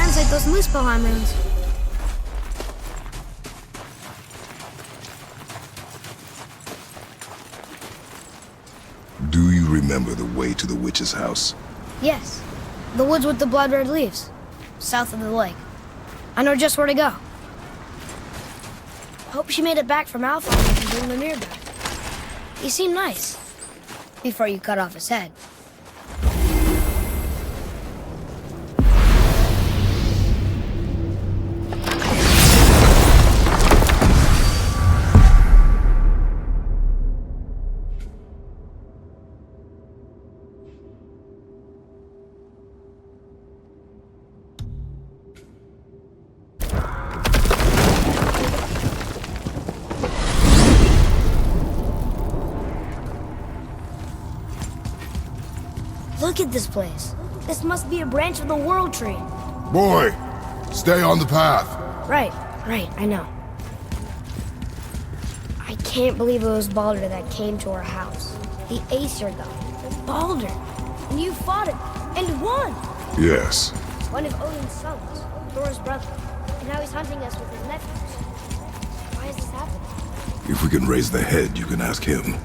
translate those Muspelheim runes. Do you remember the way to the witch's house? Yes. The woods with the blood-red leaves. South of the lake. I know just where to go. Hope she made it back from Alpha and bring the mirror back. He seemed nice. Before you cut off his head. Look at this place. This must be a branch of the World Tree. Boy, stay on the path. Right, I know. I can't believe it was Baldur that came to our house. The Aesir god. Baldur. And you fought him. And won! Yes. One of Odin's sons. Thor's brother. And now he's hunting us with his nephews. Why is this happening? If we can raise the head, you can ask him.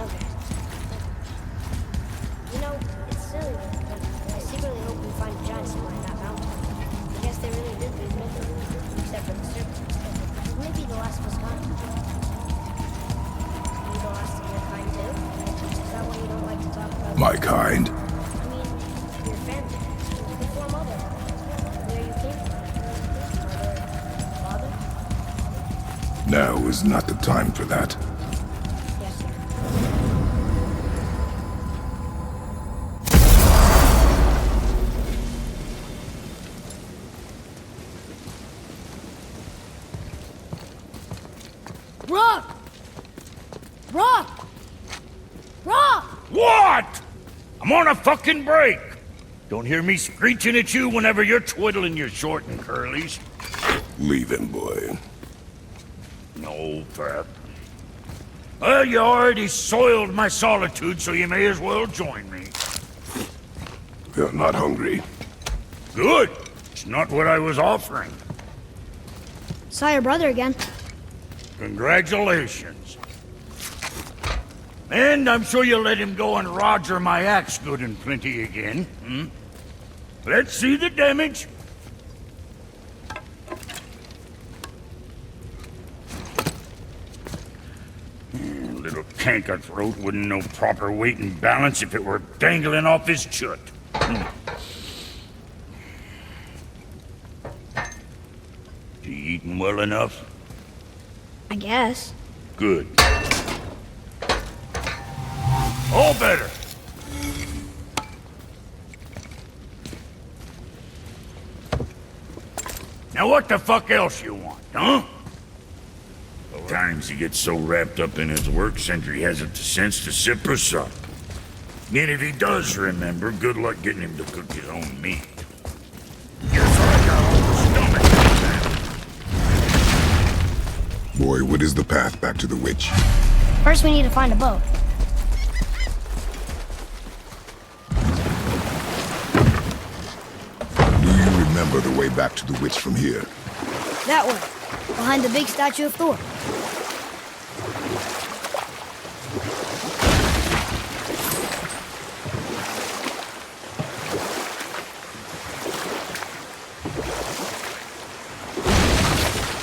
Okay. You know, it's silly, but I secretly hope we find a giant somewhere in that mountain. I guess they really did lose nothing, except for the serpents. Maybe the last was kind. You the last of your kind too? Is that why you don't like to talk about? My kind? I mean, your family. Before mother. Where you came from. Mother, father? Now is not the time for that. Yes, sir. Rock! Rock! Rock! What? I'm on a fucking break. Don't hear me screeching at you whenever you're twiddling your short and curlies. Leave him, boy. No, Pat. Well, you already soiled my solitude, so you may as well join me. You're not hungry. Good. It's not what I was offering. Saw your brother again. Congratulations. And I'm sure you'll let him go and Roger my axe good and plenty again. Hmm? Let's see the damage. Little canker-throat wouldn't know proper weight and balance if it were dangling off his chut. You eating well enough? I guess. Good. All better. Now what the fuck else you want, huh? Times he gets so wrapped up in his work, Sentry hasn't the sense to sip or sup. And if he does remember, good luck getting him to cook his own meat. Guess I got all the stomach for that. Boy, what is the path back to the witch? First, we need to find a boat. Do you remember the way back to the witch from here? That way. Behind the big statue of Thor.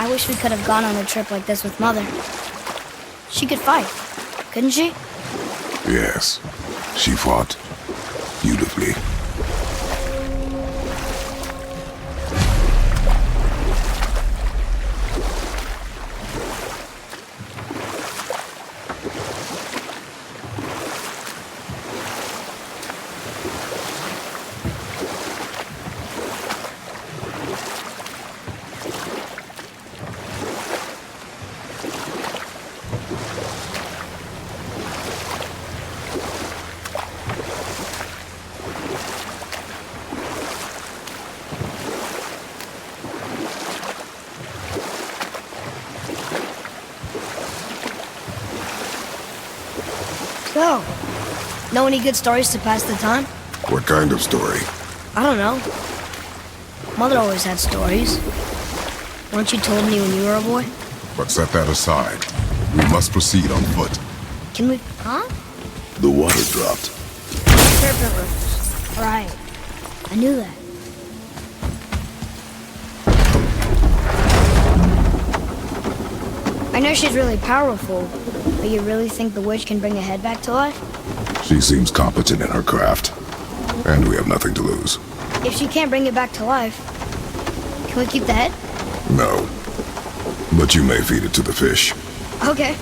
I wish we could have gone on a trip like this with Mother. She could fight, couldn't she? Yes. She fought beautifully. So, know any good stories to pass the time? What kind of story? I don't know. Mother always had stories. Weren't you told me when you were a boy? But set that aside. We must proceed on foot. Can we... Huh? The water dropped. Serpent rivers. Right. I knew that. I know she's really powerful, but you really think the witch can bring a head back to life? She seems competent in her craft. And we have nothing to lose. If she can't bring it back to life, can we keep the head? No. But you may feed it to the fish. Okay.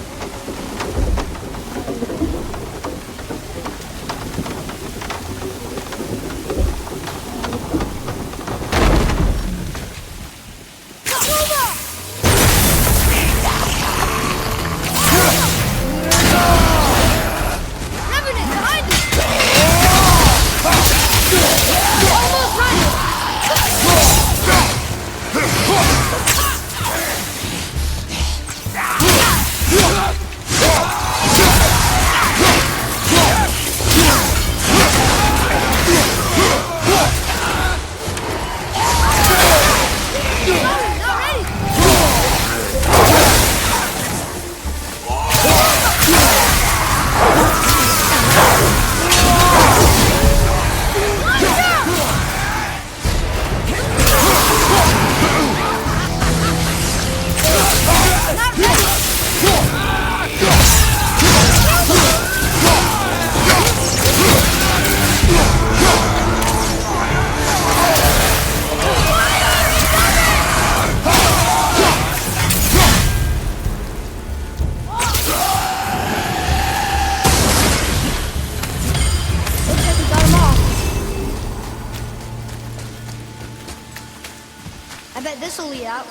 I bet this'll lead out.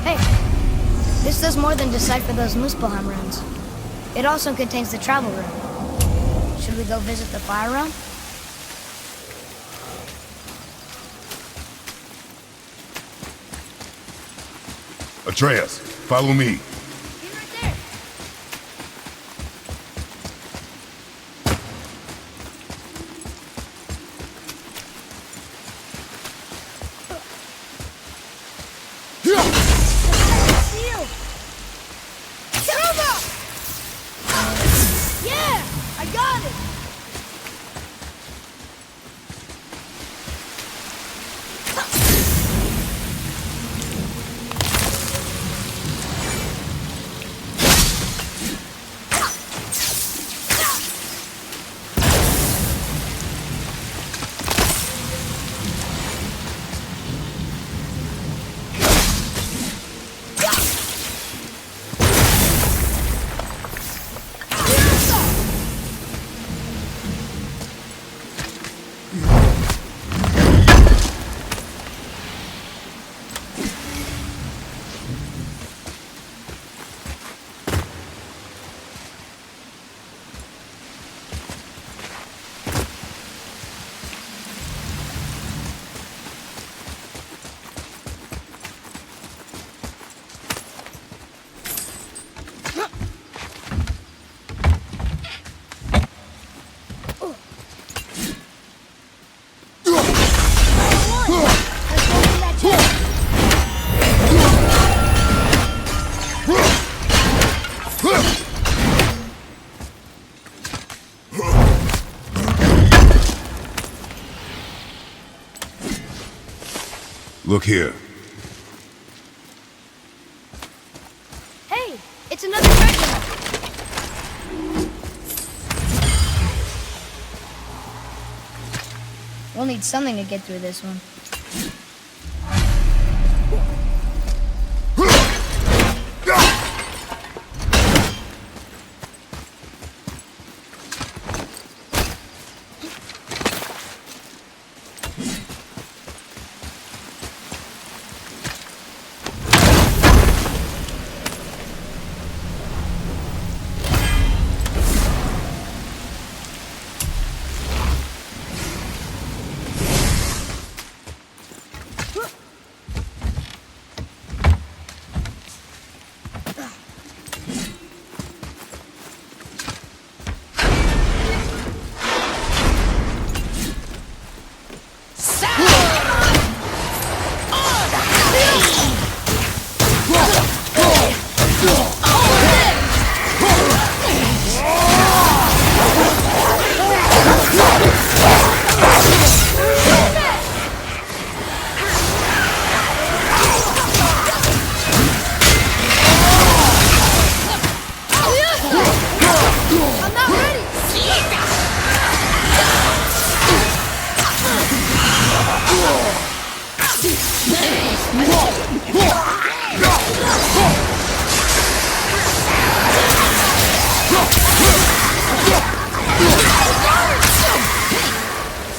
Hey, this does more than decipher those Muspelheim runes. It also contains the travel rune. Should we go visit the fire realm? Atreus, follow me. Be right there. Seal! Silva! Yeah! I got it! Look here. Hey, it's another treasure. We'll need something to get through this one.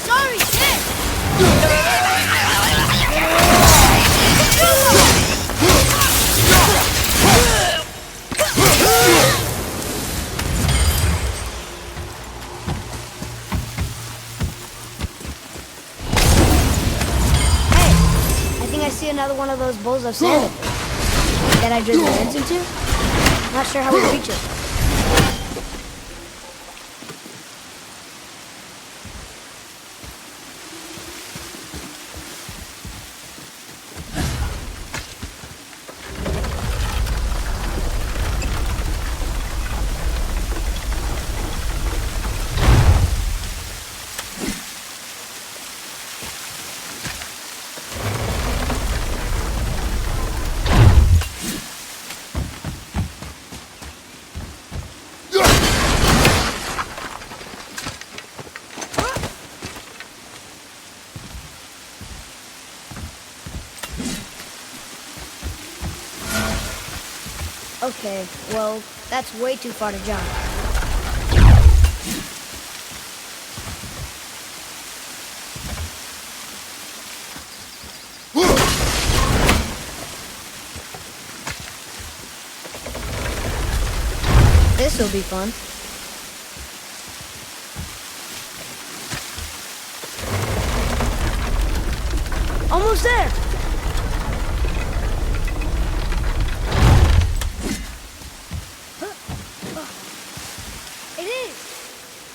Sorry, shit! I see another one of those bowls of sand that I drizzled eggs into. Not sure how we reach it. Okay, well, that's way too far to jump. This'll be fun. Almost there! It is!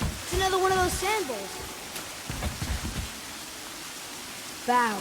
It's another one of those sand bowls. Bow.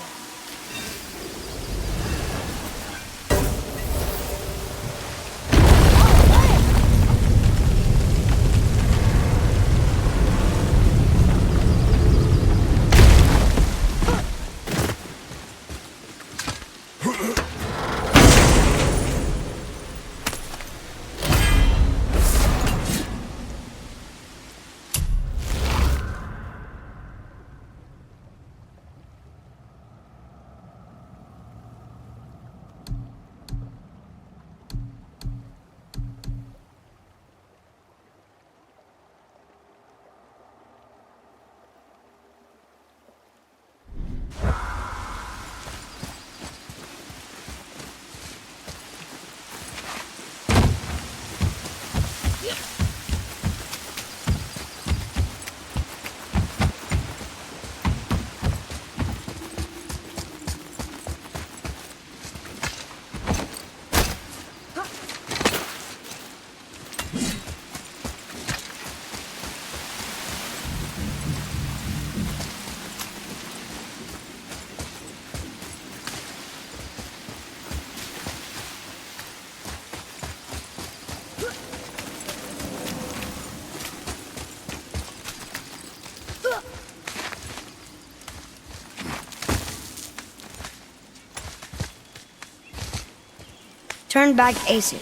Turn back Aesir.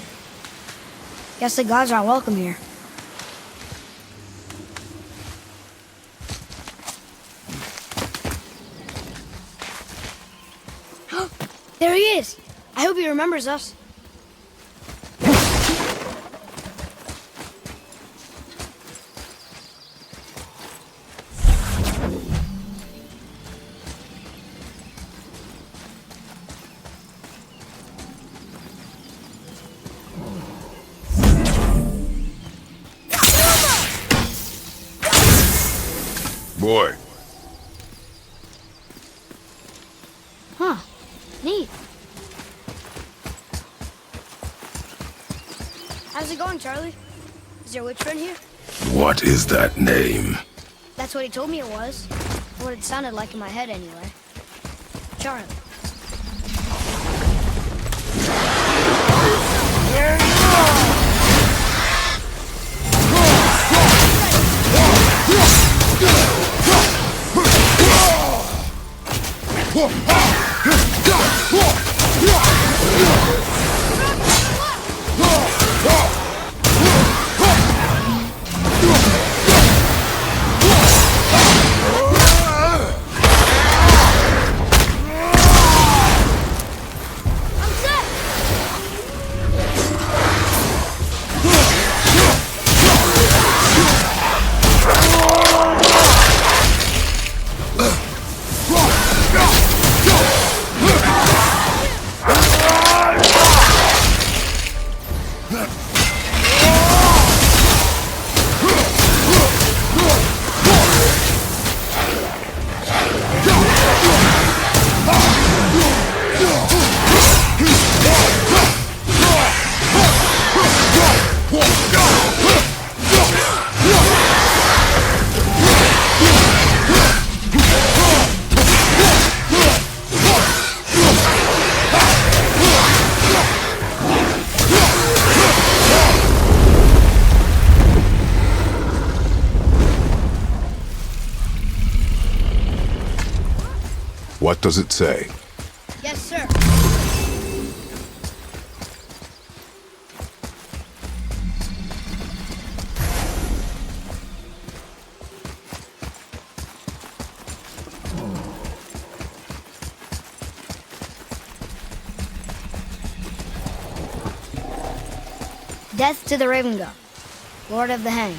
Guess the gods are welcome here. There he is! I hope he remembers us. Boy. Huh. Neat. How's it going, Charlie? Is your witch friend here? What is that name? That's what he told me it was. What it sounded like in my head, anyway. Charlie. What does it say? Yes, sir. Death to the Raven God, Lord of the Hanged.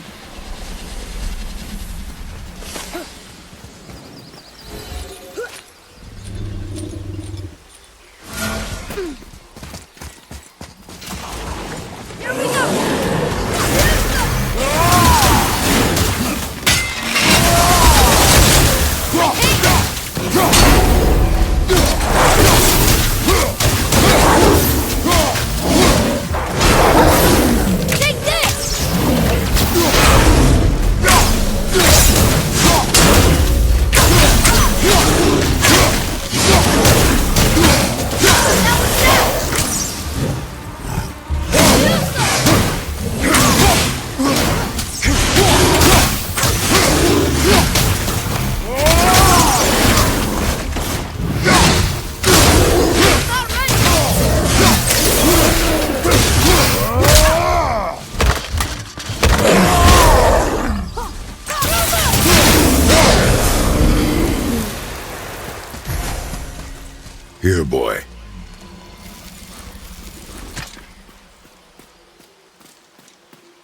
Here, boy.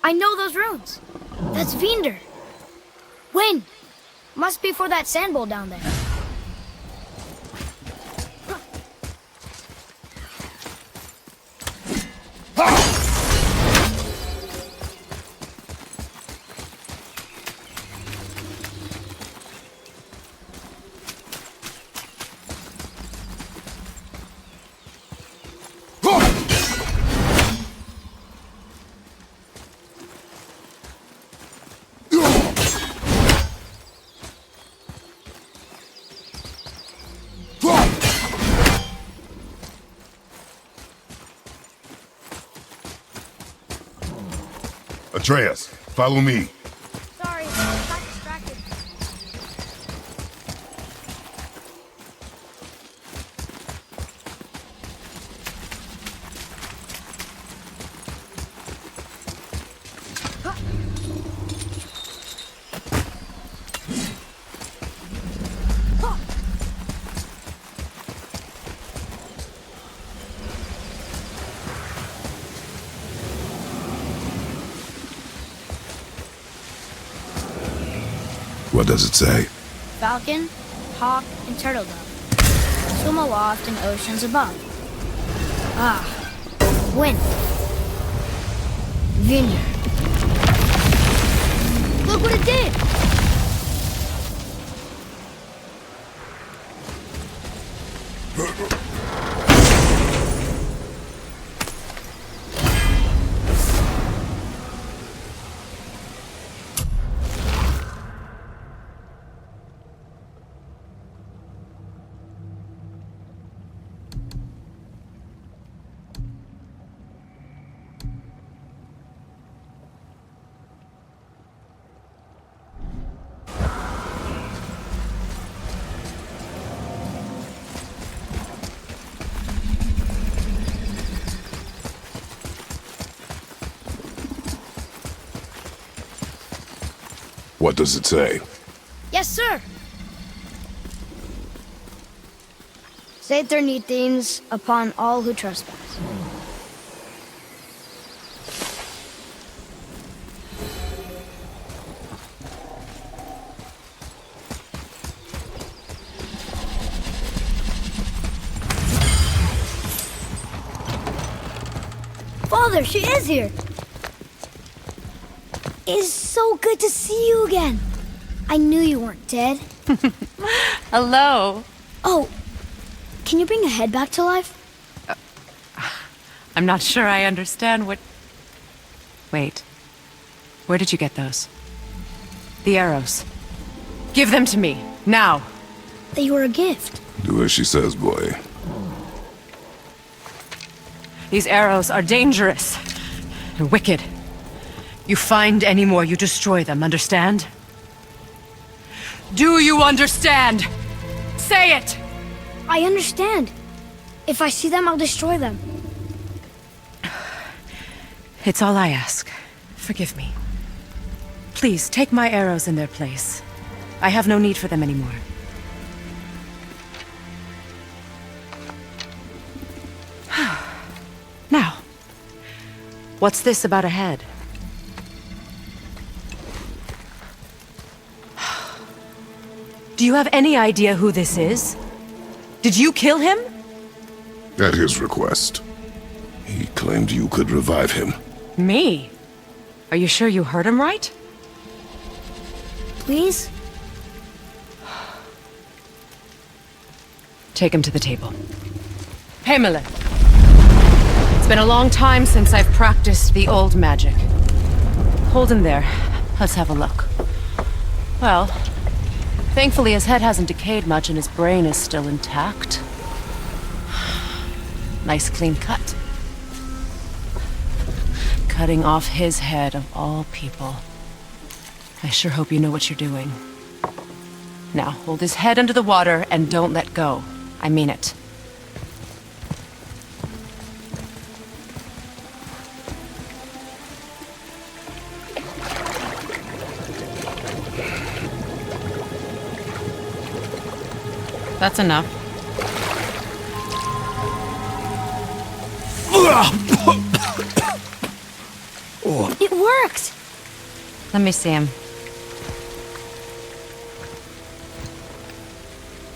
I know those runes. That's Vinder. Wind. Must be for that sand bowl down there. Atreus, follow me. Sorry, I got distracted. What does it say? Falcon, hawk, and turtle dove swim aloft in oceans above. Ah, wind. Vineyard. Look what it did! What does it say? Yes, sir. Save their neat things upon all who trespass. Father, she is here. It is so good to see you again. I knew you weren't dead. Hello. Oh, can you bring a head back to life? I'm not sure I understand what... Wait. Where did you get those? The arrows. Give them to me, now. They were a gift. Do as she says, boy. These arrows are dangerous and wicked. You find any more, you destroy them, understand? Do you understand? Say it! I understand. If I see them, I'll destroy them. It's all I ask. Forgive me. Please, take my arrows in their place. I have no need for them anymore. Now, what's this about a head? Do you have any idea who this is? Did you kill him? At his request. He claimed you could revive him. Me? Are you sure you heard him right? Please? Take him to the table. Pamela. It's been a long time since I've practiced the old magic. Hold him there. Let's have a look. Well, thankfully his head hasn't decayed much and his brain is still intact. Nice clean cut. Cutting off his head of all people. I sure hope you know what you're doing. Now, hold his head under the water and don't let go. I mean it. That's enough. It worked! Let me see him.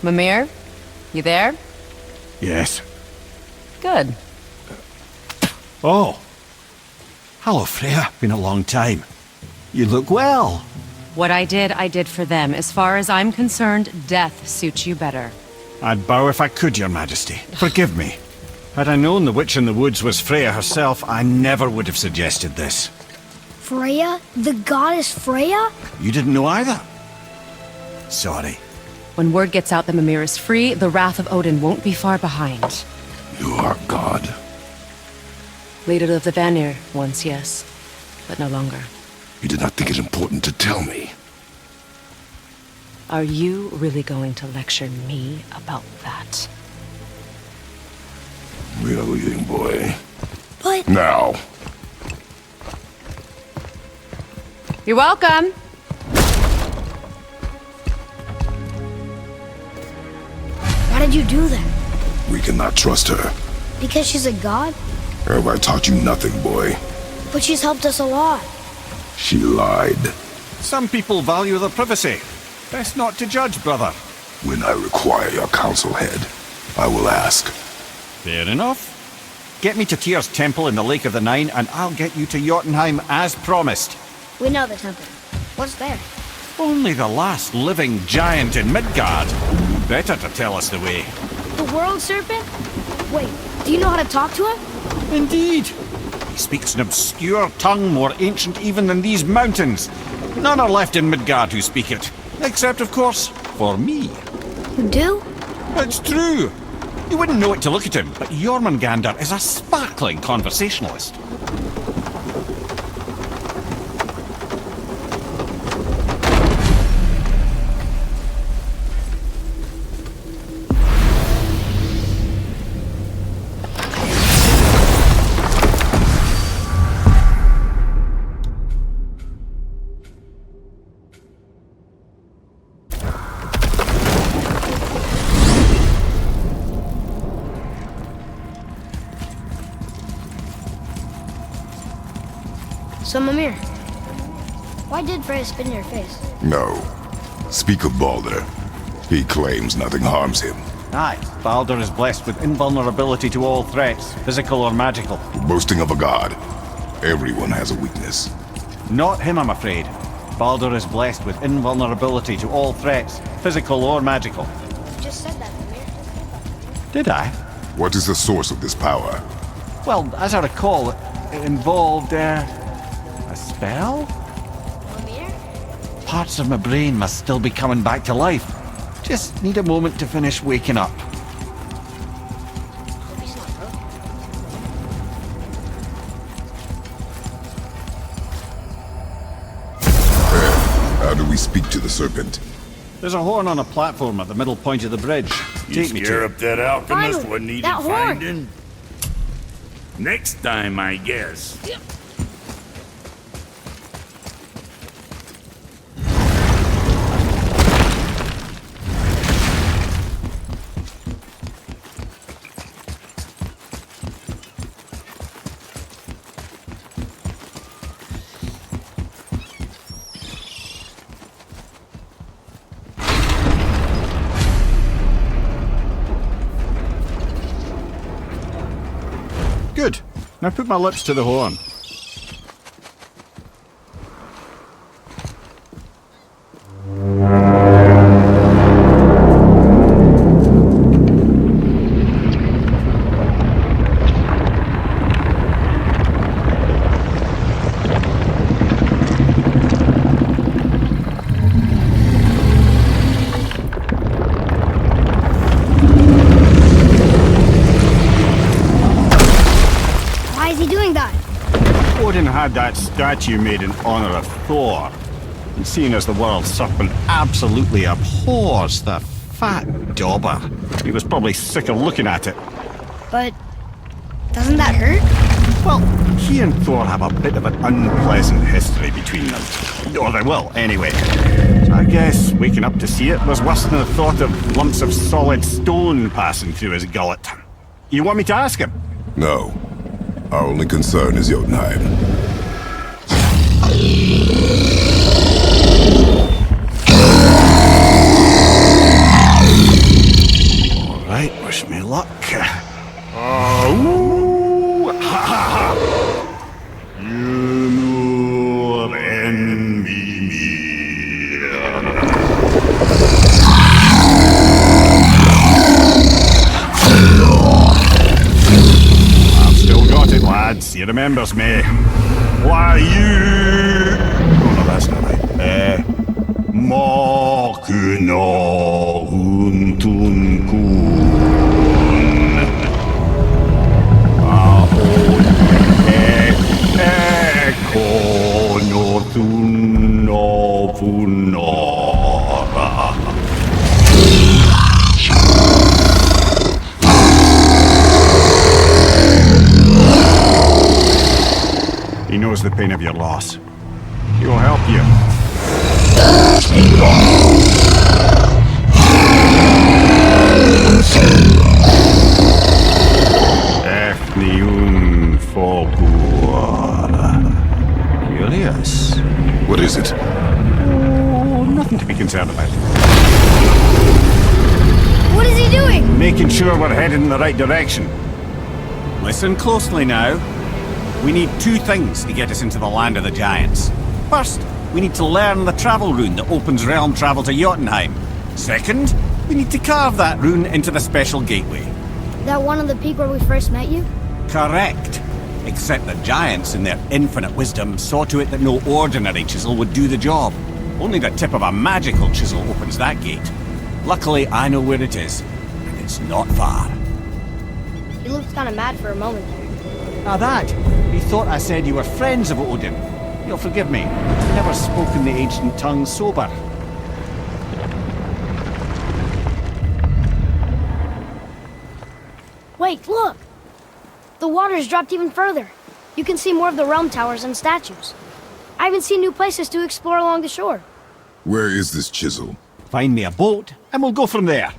Mimir? You there? Yes. Good. Oh. Hello, Freya. Been a long time. You look well. What I did for them. As far as I'm concerned, death suits you better. I'd bow if I could, Your Majesty. Forgive me. Had I known the witch in the woods was Freya herself, I never would have suggested this. Freya? The goddess Freya? You didn't know either? Sorry. When word gets out that Mimir is free, the wrath of Odin won't be far behind. You are God. Leader of the Vanir, once, yes. But no longer. You did not think it important to tell me. Are you really going to lecture me about that? We are leaving, boy. But... Now. You're welcome! Why did you do that? We cannot trust her. Because she's a god? Have I taught you nothing, boy? But she's helped us a lot. She lied. Some people value their privacy. Best not to judge, brother. When I require your council head, I will ask. Fair enough. Get me to Tyr's temple in the Lake of the Nine, and I'll get you to Jotunheim as promised. We know the temple. What's there? Only the last living giant in Midgard. Better to tell us the way. The world serpent? Wait, do you know how to talk to him? Indeed. He speaks an obscure tongue more ancient even than these mountains. None are left in Midgard who speak it. Except, of course, for me. You do? It's true. You wouldn't know it to look at him, but Jormungandr is a sparkling conversationalist. So, Mimir, why did Freya spit in your face? No. Speak of Baldur. He claims nothing harms him. Aye, Baldur is blessed with invulnerability to all threats, physical or magical. Boasting of a god. Everyone has a weakness. Not him, I'm afraid. Baldur is blessed with invulnerability to all threats, physical or magical. You just said that, Mimir. Did I? What is the source of this power? Well, as I recall, it involved, a spell? Mimir? Parts of my brain must still be coming back to life. Just need a moment to finish waking up. Hope he's not broken. How do we speak to the serpent? There's a horn on a platform at the middle point of the bridge. You Take me scare to up it. that alchemist Finally, what needed that horn. finding? Next time, I guess. Good. Now put my lips to the horn. Why is he doing that? Odin had that statue made in honor of Thor. And seeing as the world serpent absolutely abhors the fat dauber, he was probably sick of looking at it. But doesn't that hurt? Well, he and Thor have a bit of an unpleasant history between them. Or they will, anyway. So I guess waking up to see it was worse than the thought of lumps of solid stone passing through his gullet. You want me to ask him? No. Our only concern is Jotunheim. All right, wish me luck. Oh, ha ha ha! You move envy me. I've still got it, lads. He remembers me. Why you? Oh no, that's not right. Makuna huntun kun. Ekonothun opunora. He knows the pain of your loss. He will help you. Efniun Fogur. Curious. What is it? Oh, nothing to be concerned about. What is he doing? Making sure we're headed in the right direction. Listen closely now. We need two things to get us into the land of the giants. First, we need to learn the travel rune that opens realm travel to Jotunheim. Second, we need to carve that rune into the special gateway. That one on the peak where we first met you? Correct. Except the giants, in their infinite wisdom, saw to it that no ordinary chisel would do the job. Only the tip of a magical chisel opens that gate. Luckily, I know where it is, and it's not far. He looked kind of mad for a moment there. Now that, he thought I said you were friends of Odin. You'll forgive me. I've never spoken the ancient tongue sober. Wait, look! The water's dropped even further. You can see more of the realm towers and statues. I even see new places to explore along the shore. Where is this chisel? Find me a boat, and we'll go from there.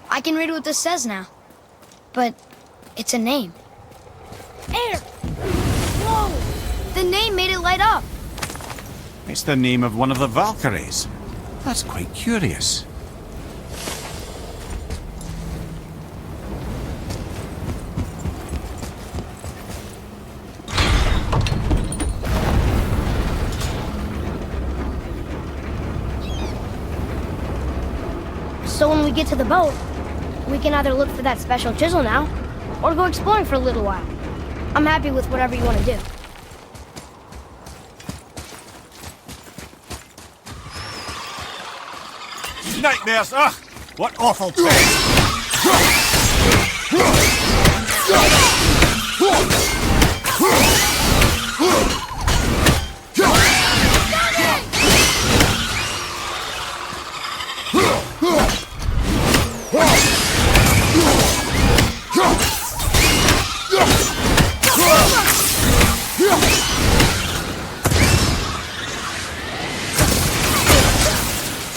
I can read what this says now. But it's a name. Air! Whoa! The name made it light up. It's the name of one of the Valkyries. That's quite curious. get to the boat, we can either look for that special chisel now, or go exploring for a little while. I'm happy with whatever you want to do. Nightmares, ugh! What awful place!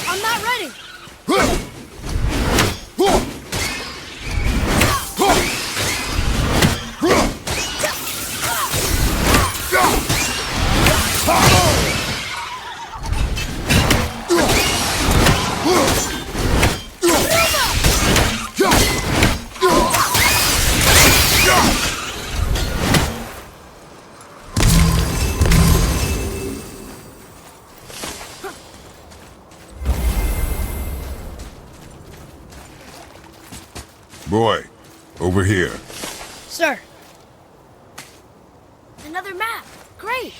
I'm not ready! Boy, over here. Sir. Another map. Great.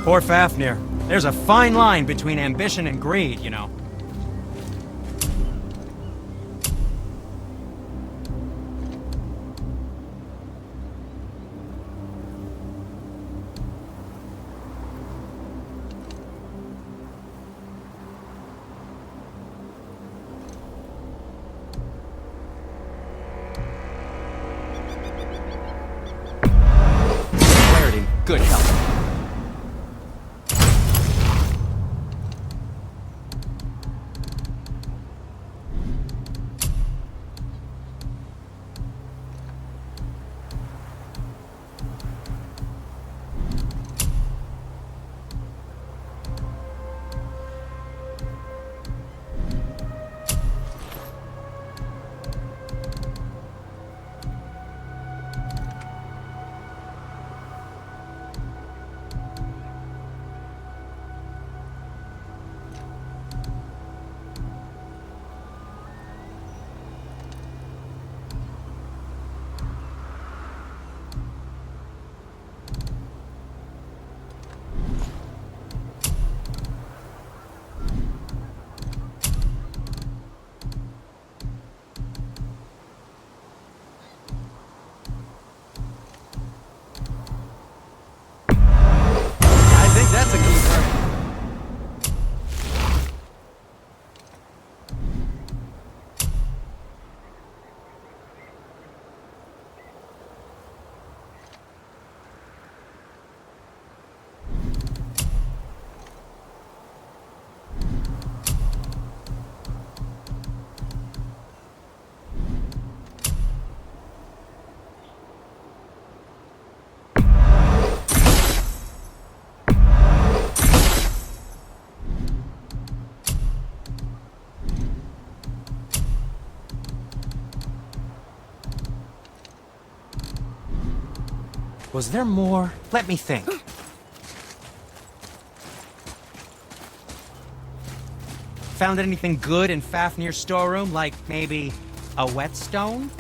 Poor Fafnir. There's a fine line between ambition and greed, you know. Clarity, good health. That's a keeper. Was there more? Let me think. Found anything good in Fafnir's storeroom? Like maybe a whetstone?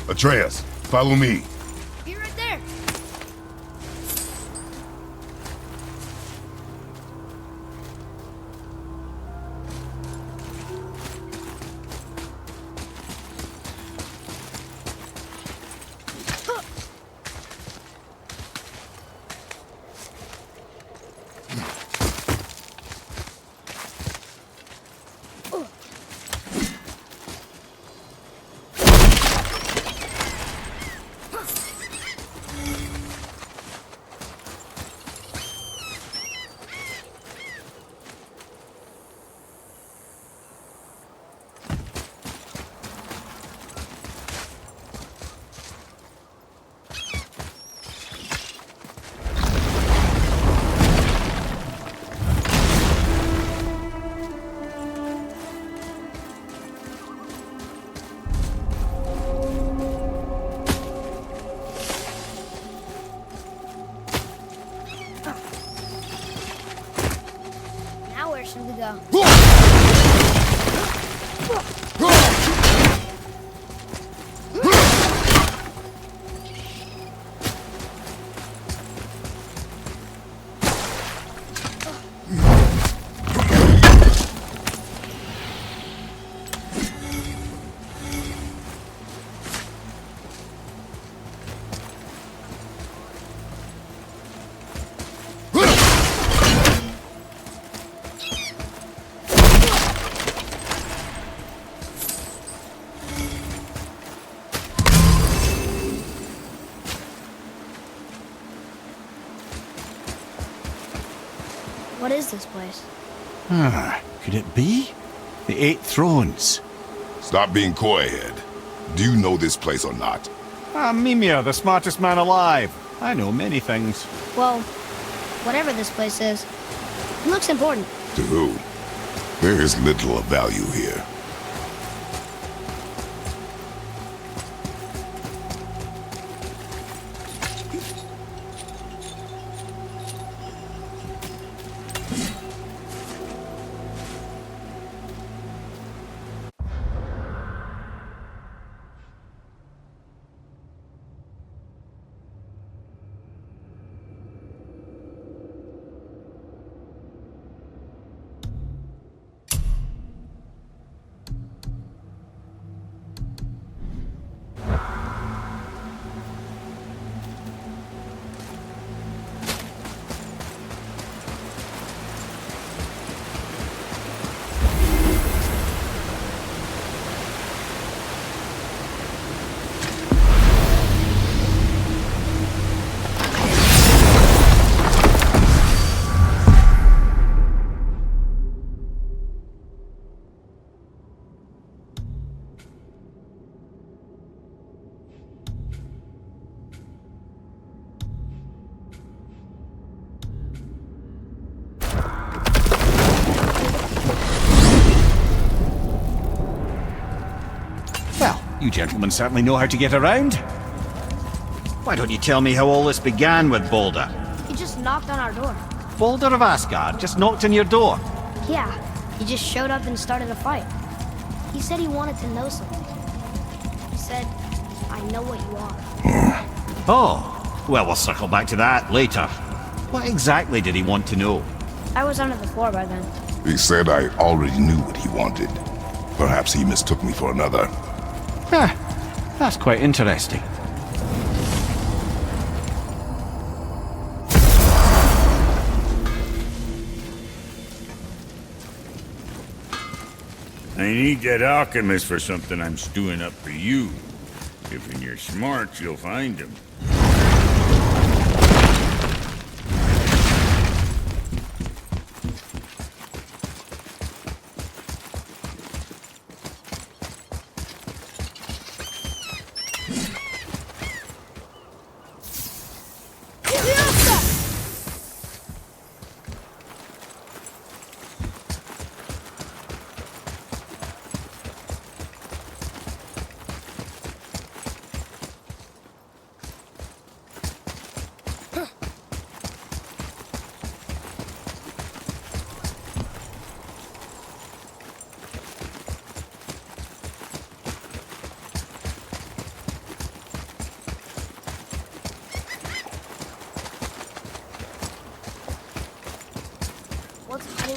Atreus, follow me. Be right there. go. What is this place? Could it be? The Eight Thrones. Stop being coy-head. Do you know this place or not? Mimir, the smartest man alive. I know many things. Well, whatever this place is, it looks important. To who? There is little of value here. You gentlemen certainly know how to get around. Why don't you tell me how all this began with Baldur? He just knocked on our door. Baldur of Asgard just knocked on your door. Yeah, he just showed up and started a fight. He said he wanted to know something. He said, I know what you are. Oh, well, we'll circle back to that later. What exactly did he want to know? I was under the floor by then. He said I already knew what he wanted. Perhaps he mistook me for another. Huh, that's quite interesting. I need that alchemist for something I'm stewing up for you. If you're smart, you'll find him.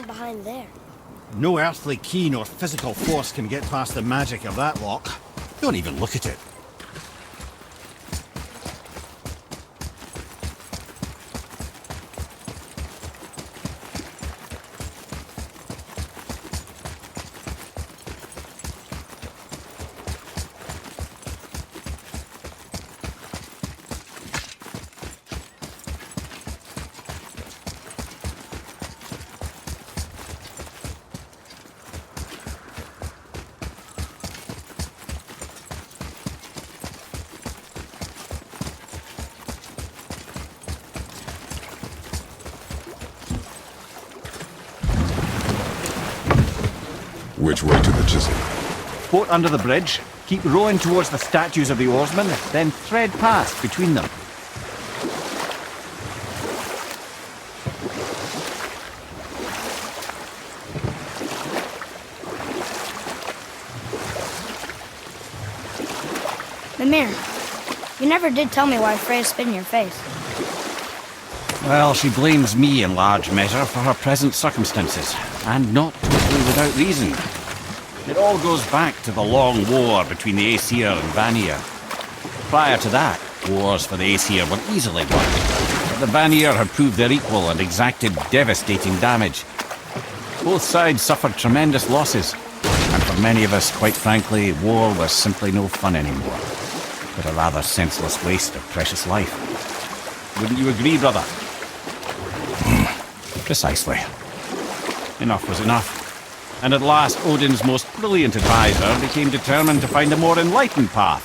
Behind there. No earthly key nor physical force can get past the magic of that lock. Don't even look at it. Which way to the chisel? Boat under the bridge, keep rowing towards the statues of the oarsmen, then thread past between them. Ymir, you never did tell me why Freya spit in your face. Well, she blames me in large measure for her present circumstances, and not totally without reason. It all goes back to the long war between the Aesir and Vanir. Prior to that, wars for the Aesir were easily won, but the Vanir had proved their equal and exacted devastating damage. Both sides suffered tremendous losses, and for many of us, quite frankly, war was simply no fun anymore, but a rather senseless waste of precious life. Wouldn't you agree, brother? Precisely. Enough was enough. And at last, Odin's most brilliant advisor became determined to find a more enlightened path.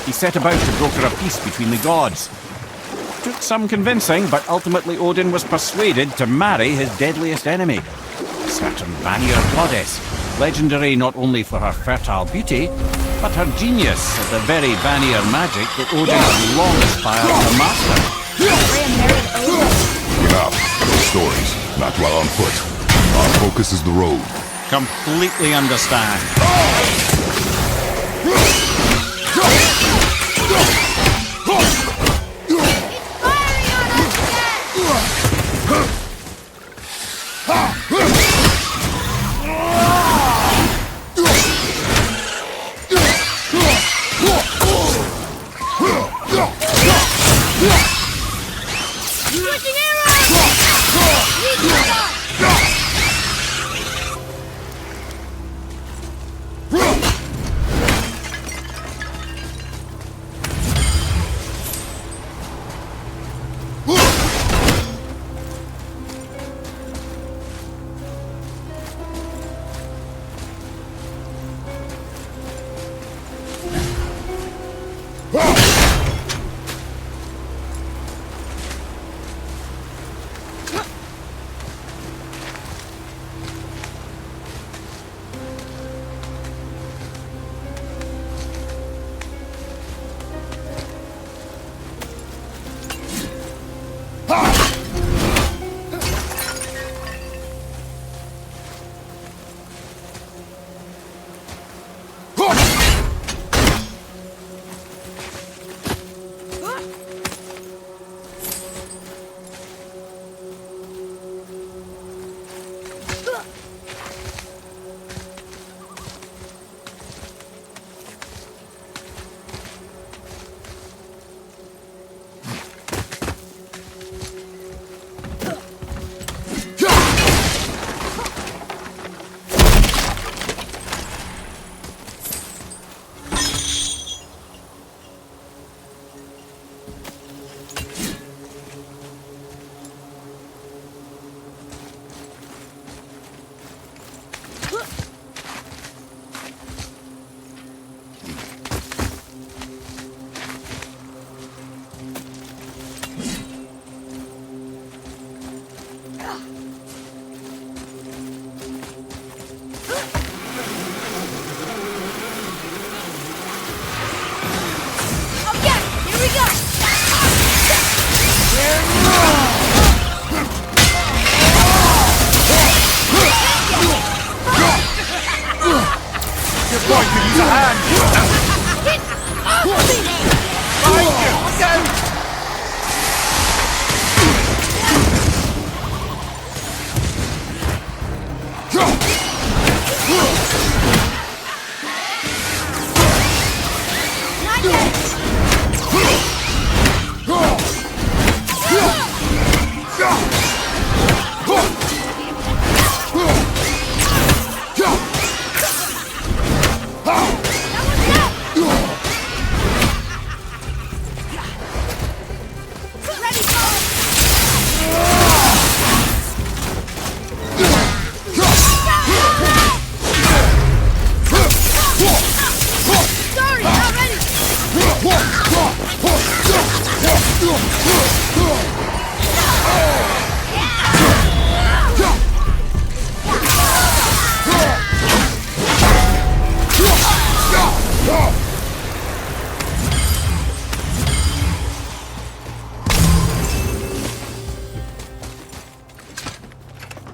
He set about to broker a peace between the gods. Took some convincing, but ultimately Odin was persuaded to marry his deadliest enemy, a certain Vanir goddess, legendary not only for her fertile beauty, but her genius at the very Vanir magic that Odin had long aspired to master. Freya married Odin. Enough. No stories. Not while on foot. Our focus is the road. Completely understand.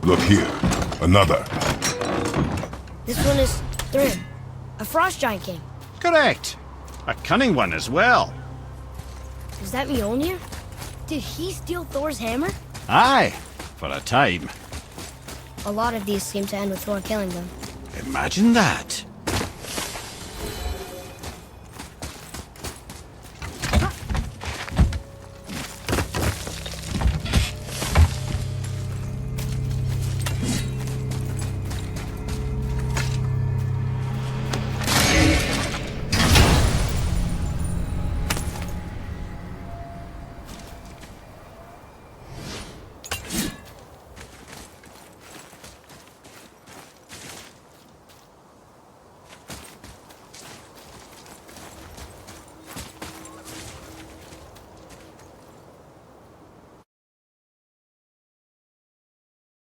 Look here. Another. This one is Thrym, a frost giant king. Correct. A cunning one as well. Is that Mjolnir? Did he steal Thor's hammer? Aye, for a time. A lot of these seem to end with Thor killing them. Imagine that.